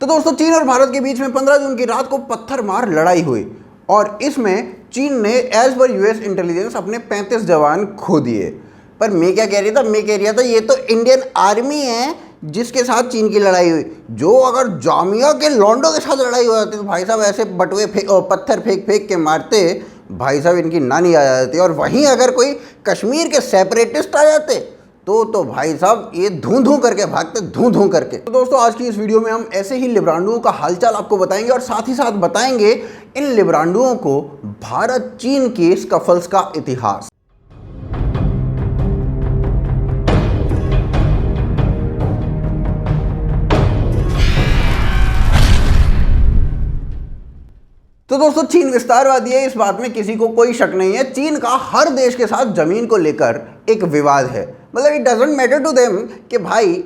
तो दोस्तों, चीन और भारत के बीच में 15 जून की रात को पत्थर मार लड़ाई हुई और इसमें चीन ने एज पर यूएस इंटेलिजेंस अपने 35 जवान खो दिए। पर मैं क्या कह रही था, मैं कह रहा था ये तो इंडियन आर्मी है जिसके साथ चीन की लड़ाई हुई। जो अगर जामिया के लॉन्डो के साथ लड़ाई हो जाती तो भाई साहब ऐसे बटुए पत्थर फेंक फेंक के मारते, भाई साहब इनकी नानी आ जाती। और वहीं अगर कोई कश्मीर के सेपरेटिस्ट आ जाते तो भाई साहब ये धूं धूं करके भागते, धूं धूं करके। तो दोस्तों, आज की इस वीडियो में हम ऐसे ही लिब्रांडुओं का हालचाल आपको बताएंगे और साथ ही साथ बताएंगे इन लिब्रांडुओं को भारत चीन के स्कफल्स का इतिहास। तो दोस्तों, चीन विस्तारवादी है, इस बात में किसी को कोई शक नहीं है। चीन का हर देश के साथ जमीन को लेकर एक विवाद है। मतलब it doesn't matter to them कि भाई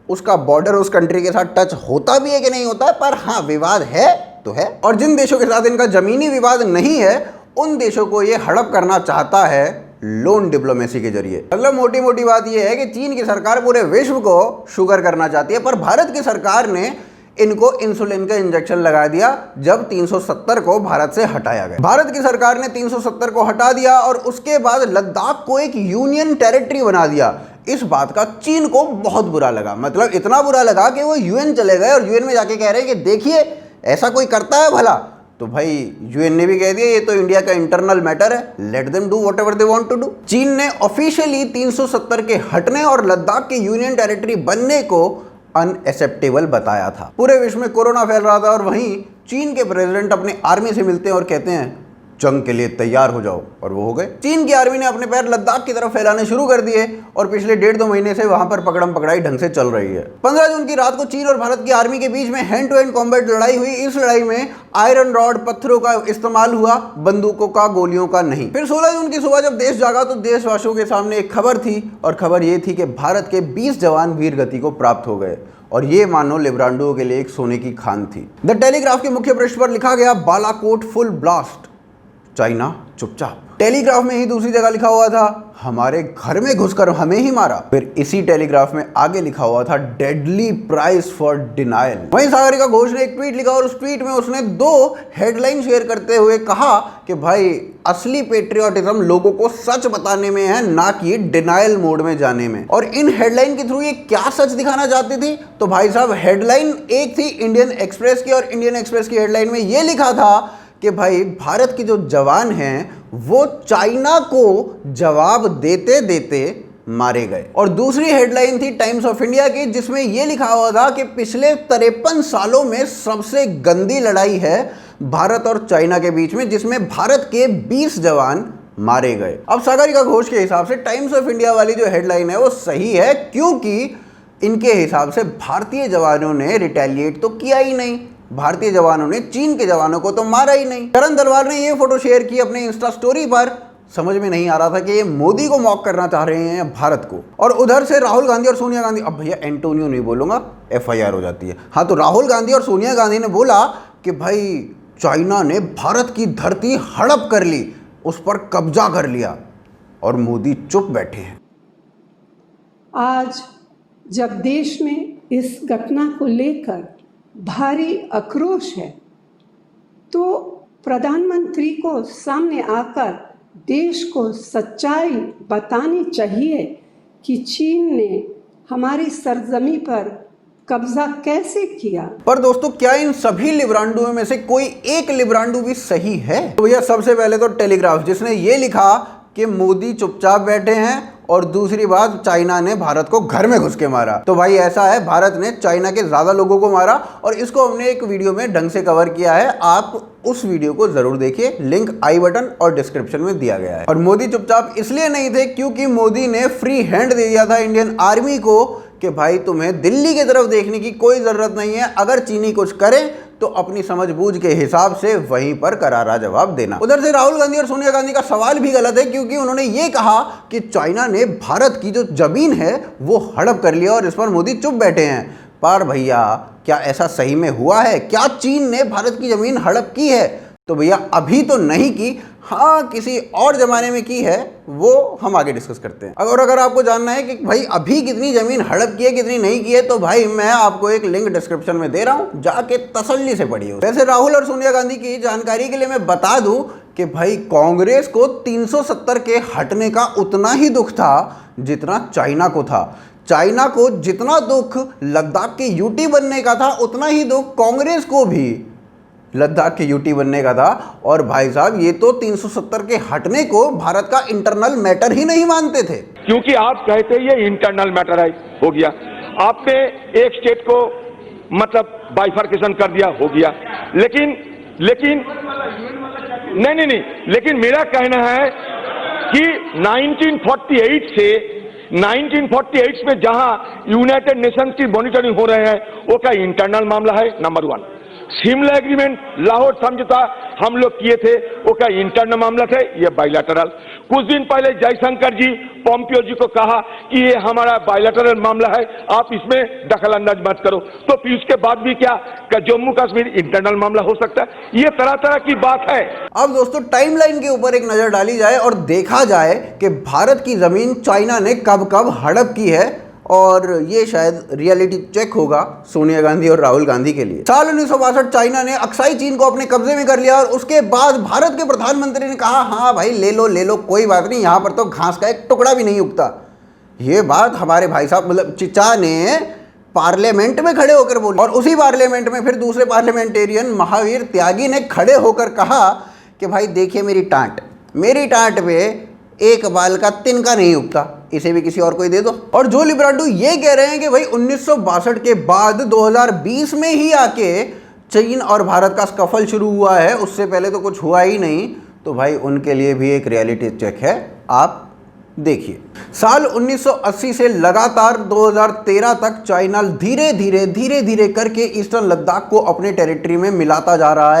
उसका बॉर्डर उस कंट्री के साथ टच होता भी है कि नहीं होता है, पर हाँ विवाद है तो है। और जिन देशों के साथ इनका जमीनी विवाद नहीं है उन देशों को ये हड़प करना चाहता है लोन डिप्लोमेसी के जरिए। मतलब मोटी मोटी बात यह है कि चीन की सरकार पूरे विश्व को शुगर करना चाहती है, पर भारत की सरकार ने इनको इंसुलिन का इंजेक्शन लगा दिया जब 370 को भारत से हटाया गया। भारत की सरकार ने 370 को हटा दिया और उसके बाद लद्दाख को एक यूनियन टेरिटरी बना दिया। इस बात का चीन को बहुत बुरा लगा, मतलब इतना बुरा लगा कि वो यूएन चले गए और यूएन में जाके कह रहे हैं कि देखिए ऐसा कोई करता है भला। तो भाई यूएन ने भी कह दिया ये तो इंडिया का इंटरनल मैटर है, let them do whatever they want to do. चीन ने ऑफिशियली 370 के हटने और लद्दाख के यूनियन टेरिटरी बनने को अनएक्सेप्टेबल बताया था। पूरे विश्व में कोरोना फैल रहा था और वहीं चीन के प्रेसिडेंट अपनी आर्मी से मिलते हैं और कहते हैं जंग के लिए तैयार हो जाओ, और वो हो गए। चीन की आर्मी ने अपने पैर लद्दाख की तरफ फैलाने शुरू कर दिए और पिछले 1.5-2 महीने से वहां पर पकड़म पकड़ाई ढंग से चल रही है। 15 जून की रात को चीन और भारत की आर्मी के बीच में हैंड टू हैंड कॉम्बैट लड़ाई हुई। इस लड़ाई में आयरन रॉड पत्थरों का इस्तेमाल हुआ, बंदूकों का, गोलियों का नहीं। फिर 16 जून की सुबह जब देश जागा तो देशवासियों के सामने एक खबर थी और खबर ये थी कि भारत के 20 जवान वीर गति को प्राप्त हो गए और ये मानो लिब्रांडुओं के लिए एक सोने की खान थी। द टेलीग्राफ के मुख्य पृष्ठ पर लिखा गया बालाकोट फुल ब्लास्ट, चाइना चुपचाप। टेलीग्राफ में ही दूसरी जगह लिखा हुआ था हमारे घर में घुसकर हमें ही मारा। फिर इसी टेलीग्राफ में आगे लिखा हुआ था डेडली प्राइस फॉर डिनायल। वहीं सागरिका घोष ने एक ट्वीट लिखा और उस ट्वीट में उसने 2 हेडलाइन शेयर करते हुए कहा कि भाई असली पेट्रियोटिज्म लोगों को सच बताने में है, ना कि डिनायल मोड में जाने में। और इन हेडलाइन के थ्रू ये क्या सच दिखाना चाहती थी? तो भाई साहब हेडलाइन एक थी इंडियन एक्सप्रेस की और इंडियन एक्सप्रेस की हेडलाइन में ये लिखा था कि भाई भारत के जो जवान हैं वो चाइना को जवाब देते देते मारे गए। और दूसरी हेडलाइन थी टाइम्स ऑफ इंडिया की जिसमें यह लिखा हुआ था कि पिछले 53 सालों में सबसे गंदी लड़ाई है भारत और चाइना के बीच में, जिसमें भारत के 20 जवान मारे गए। अब सागरिका घोष के हिसाब से टाइम्स ऑफ इंडिया वाली जो हेडलाइन है वो सही है, क्योंकि इनके हिसाब से भारतीय जवानों ने रिटेलिएट तो किया ही नहीं, भारतीय जवानों ने चीन के जवानों को तो मारा ही नहीं। करण दलवार ने ये फोटो शेयर की अपने इंस्टा स्टोरी पर। समझ में नहीं आ रहा था कि ये मोदी को मॉक करना चाह रहे हैं या भारत को। और उधर से राहुल गांधी और सोनिया गांधी, अब भैया एंटोनियो नहीं बोलूंगा, FIR हो जाती है। हाँ, तो राहुल गांधी और सोनिया गांधी ने बोला कि भाई चाइना ने भारत की धरती हड़प कर ली, उस पर कब्जा कर लिया, और मोदी चुप बैठे हैं। आज जब देश में इस घटना को लेकर भारी आक्रोश है तो प्रधानमंत्री को सामने आकर देश को सच्चाई बतानी चाहिए कि चीन ने हमारी सरजमी पर कब्जा कैसे किया। पर दोस्तों, क्या इन सभी लिब्रांडुओं में से कोई एक लिब्रांडु भी सही है? तो भैया सबसे पहले तो टेलीग्राफ, जिसने ये लिखा कि मोदी चुपचाप बैठे हैं, और दूसरी बात चाइना ने भारत को घर में घुस के मारा। तो भाई ऐसा है, भारत ने चाइना के ज्यादा लोगों को मारा और इसको हमने एक वीडियो में ढंग से कवर किया है, आप उस वीडियो को जरूर देखिए, लिंक आई बटन और डिस्क्रिप्शन में दिया गया है। और मोदी चुपचाप इसलिए नहीं थे क्योंकि मोदी ने फ्री हैंड दे दिया था इंडियन आर्मी को कि भाई तुम्हें दिल्ली की तरफ देखने की कोई जरूरत नहीं है, अगर चीनी कुछ करे तो अपनी समझबूझ के हिसाब से वहीं पर करारा जवाब देना। उधर से राहुल गांधी और सोनिया गांधी का सवाल भी गलत है, क्योंकि उन्होंने ये कहा कि चाइना ने भारत की जो जमीन है वो हड़प कर लिया और इस पर मोदी चुप बैठे हैं। पर भैया क्या ऐसा सही में हुआ है? क्या चीन ने भारत की जमीन हड़प की है? तो भैया अभी तो नहीं की, हाँ किसी और जमाने में की है, वो हम आगे डिस्कस करते हैं। अगर आपको जानना है कि भाई अभी कितनी जमीन हड़प की है कितनी नहीं की है, तो भाई मैं आपको एक लिंक डिस्क्रिप्शन में दे रहा हूं, जाके तसल्ली से पढ़िए। वैसे राहुल और सोनिया गांधी की जानकारी के लिए मैं बता दूं कि भाई कांग्रेस को 370 के हटने का उतना ही दुख था जितना चाइना को था। चाइना को जितना दुख लद्दाख के यूटी बनने का था, उतना ही दुख कांग्रेस को भी लद्दाख के यूटी बनने का था। और भाई साहब ये तो 370 के हटने को भारत का इंटरनल मैटर ही नहीं मानते थे, क्योंकि आप कहते ये इंटरनल मैटर है, हो गया। आपने एक स्टेट को मतलब बाइफर्केशन कर दिया, हो गया। लेकिन नहीं, लेकिन मेरा कहना है कि 1948 में जहां यूनाइटेड नेशंस की मॉनिटरिंग हो रहे हैं, वो क्या इंटरनल मामला है? नंबर 1। शिमला एग्रीमेंट, लाहौर समझौता हम लोग किए थे, वो क्या इंटरनल मामला थे? ये बायलैटरल। कुछ दिन पहले जयशंकर जी पोम्पियो जी को कहा कि ये हमारा बायलैटरल मामला है, आप इसमें दखल अंदाज मत करो। तो फिर उसके बाद भी क्या जम्मू कश्मीर इंटरनल मामला हो सकता है? ये तरह तरह की बात है। अब दोस्तों टाइमलाइन के ऊपर एक नजर डाली जाए और देखा जाए कि भारत की जमीन चाइना ने कब कब हड़प की है, और ये शायद रियलिटी चेक होगा सोनिया गांधी और राहुल गांधी के लिए। साल 1962 चाइना ने अक्साई चीन को अपने कब्जे में कर लिया, और उसके बाद भारत के प्रधानमंत्री ने कहा हाँ भाई ले लो कोई बात नहीं, यहाँ पर तो घास का एक टुकड़ा भी नहीं उगता। ये बात हमारे भाई साहब मतलब चिचा ने पार्लियामेंट में खड़े होकर बोली, और उसी पार्लियामेंट में फिर दूसरे पार्लियामेंटेरियन महावीर त्यागी ने खड़े होकर कहा कि भाई देखिए मेरी टांट पे एक बाल का तिनका नहीं उगता, इसे भी किसी और को ही दे दो। और जो लिबराडो ये कह रहे हैं कि भाई 1962 के बाद 2020 में ही आके चीन और भारत का स्कफल शुरू हुआ है, उससे पहले तो कुछ हुआ ही नहीं, तो भाई उनके लिए भी एक रियलिटी चेक है। आप देखिए साल 1980 से लगातार 2013 तक चाइना धीरे धीरे करके ईस्टर्न लद्दाख को अपने टेरिटरी में मिलाता जा रहा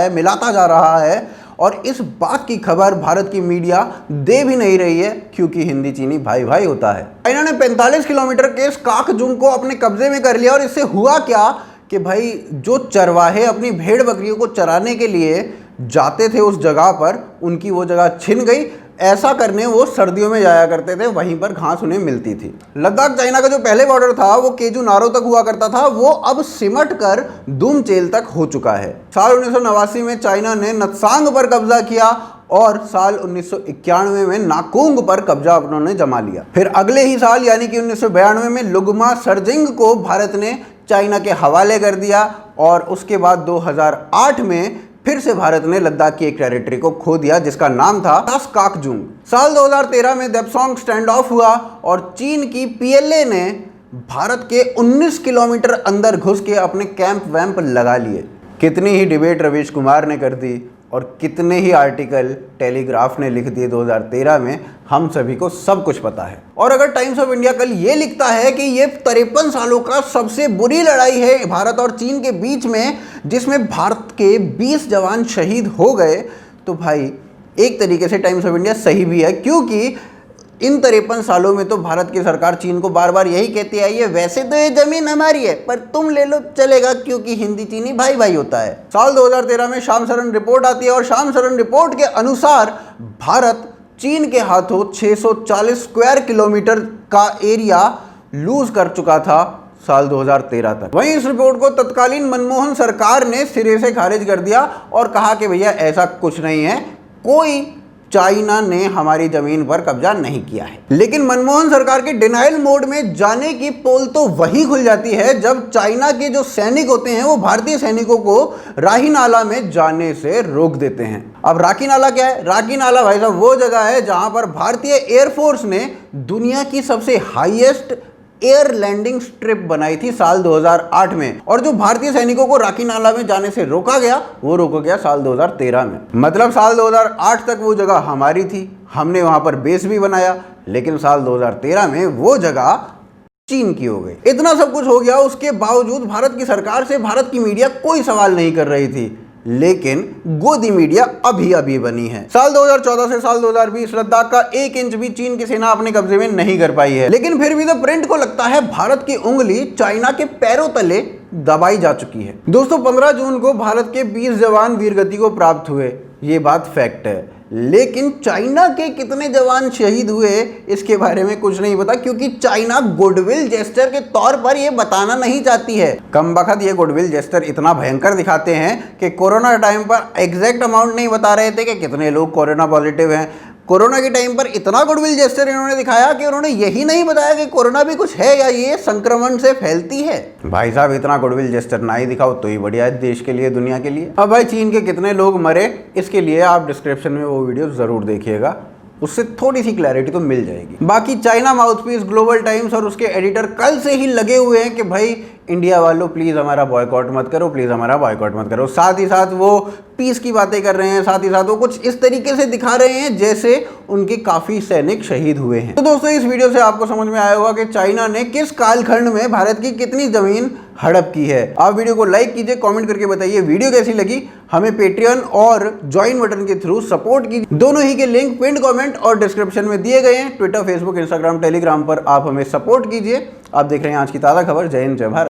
है, और इस बात की खबर भारत की मीडिया दे भी नहीं रही है, क्योंकि हिंदी चीनी भाई भाई होता है। चाइना ने 45 किलोमीटर के काकजुंग को अपने कब्जे में कर लिया, और इससे हुआ क्या कि भाई जो चरवाहे अपनी भेड़ बकरियों को चराने के लिए जाते थे उस जगह पर, उनकी वो जगह छिन गई। ऐसा करने वो सर्दियों में जाया करते थे, वहीं पर घास उन्हें मिलती थी। लद्दाख चाइना का जो पहले बॉर्डर था वो केजू नारो तक हुआ करता था, वो अब सिमट कर दुमचेल तक हो चुका है। साल 1989 में चाइना ने नत्सांग पर कब्जा किया, और साल 1991 में नाकुंग पर कब्जा उन्होंने जमा लिया। फिर अगले ही साल यानी कि 1992 में लुगमा सरजिंग को भारत ने चाइना के हवाले कर दिया, और उसके बाद 2008 में फिर से भारत ने लद्दाख की एक टेरिटरी को खो दिया जिसका नाम था काकजुंग। साल 2013 में देपसोंग स्टैंड ऑफ हुआ, और चीन की पीएलए ने भारत के 19 किलोमीटर अंदर घुस के अपने कैंप वैम्प लगा लिए। कितनी ही डिबेट रवीश कुमार ने कर दी, और कितने ही आर्टिकल टेलीग्राफ ने लिख दिए 2013 में, हम सभी को सब कुछ पता है। और अगर टाइम्स ऑफ इंडिया कल ये लिखता है कि ये 53 सालों का सबसे बुरी लड़ाई है भारत और चीन के बीच में, जिसमें भारत के 20 जवान शहीद हो गए, तो भाई एक तरीके से टाइम्स ऑफ इंडिया सही भी है, क्योंकि इन 53 सालों में तो भारत की सरकार चीन को बार बार यही कहती आई है, वैसे तो ये जमीन हमारी है पर तुम ले लो चलेगा, क्योंकि हिंदी चीनी भाई भाई होता है। साल 2013 में शाम सरन रिपोर्ट आती है, और शाम सरन रिपोर्ट के अनुसार भारत चीन के हाथों 640 स्क्वायर किलोमीटर का एरिया लूज कर चुका था साल 2013 तक। वहीं इस रिपोर्ट को तत्कालीन मनमोहन सरकार ने सिरे से खारिज कर दिया, और कहा कि भैया ऐसा कुछ नहीं है, कोई चाइना ने हमारी जमीन पर कब्जा नहीं किया है। लेकिन मनमोहन सरकार के डिनाइल मोड में जाने की पोल तो वही खुल जाती है जब चाइना के जो सैनिक होते हैं वो भारतीय सैनिकों को राही नाला में जाने से रोक देते हैं। अब राखी नाला क्या है? राखी नाला भाई साहब वो जगह है जहां पर भारतीय एयरफोर्स ने दुनिया की सबसे हाईएस्ट एयर लैंडिंग स्ट्रिप बनाई थी साल 2008 में, और जो भारतीय सैनिकों को राखी नाला में जाने से रोका गया वो रोका गया साल 2013 में। मतलब साल 2008 तक वो जगह हमारी थी, हमने वहां पर बेस भी बनाया, लेकिन साल 2013 में वो जगह चीन की हो गई। इतना सब कुछ हो गया, उसके बावजूद भारत की सरकार से भारत की मीडिया कोई सवाल नहीं कर रही थी, लेकिन गोदी मीडिया अभी बनी है। साल 2014 से साल 2020 लद्दाख का 1 इंच भी चीन की सेना अपने कब्जे में नहीं कर पाई है, लेकिन फिर भी द प्रिंट को लगता है भारत की उंगली चाइना के पैरों तले दबाई जा चुकी है। दोस्तों 15 जून को भारत के 20 जवान वीरगति को प्राप्त हुए। ये बात फैक्ट है। लेकिन चाइना के कितने जवान शहीद हुए इसके बारे में कुछ नहीं पता, क्योंकि चाइना गुडविल जेस्टर के तौर पर ये बताना नहीं चाहती है। कमबख्त ये गुडविल जेस्टर इतना भयंकर दिखाते हैं कि कोरोना टाइम पर एग्जैक्ट अमाउंट नहीं बता रहे थे कि कितने लोग कोरोना पॉजिटिव हैं। कोरोना के टाइम पर इतना गुडविल जेस्टर इन्होंने दिखाया कि उन्होंने यही नहीं बताया कि कोरोना भी कुछ है या ये संक्रमण से फैलती है। भाई साहब इतना गुडविल जेस्टर ना ही दिखाओ तो ही बढ़िया है देश के लिए, दुनिया के लिए। अब भाई चीन के कितने लोग मरे इसके लिए आप डिस्क्रिप्शन में वो वीडियो जरूर देखिएगा, उससे थोड़ी सी क्लैरिटी तो मिल जाएगी। बाकी चाइना माउथपीस ग्लोबल टाइम्स और उसके एडिटर कल से ही लगे हुए हैं कि भाई इंडिया वालों प्लीज़ हमारा बॉयकॉट मत करो, प्लीज़ हमारा बॉयकॉट मत करो। साथ ही साथ वो पीस की बातें कर रहे हैं, साथ ही साथ वो कुछ इस तरीके से दिखा रहे हैं जैसे उनके काफ़ी सैनिक शहीद हुए हैं। तो दोस्तों इस वीडियो से आपको समझ में आया होगा कि चाइना ने किस कालखंड में भारत की कितनी ज़मीन हड़प की है। आप वीडियो को लाइक कीजिए, कमेंट करके बताइए वीडियो कैसी लगी। हमें पेट्रियन और ज्वाइन बटन के थ्रू सपोर्ट कीजिए, दोनों ही के लिंक पिन कमेंट और डिस्क्रिप्शन में दिए गए हैं। ट्विटर, फेसबुक, इंस्टाग्राम, टेलीग्राम पर आप हमें सपोर्ट कीजिए। आप देख रहे हैं आज की ताज़ा खबर। जय हिंद, जय भारत।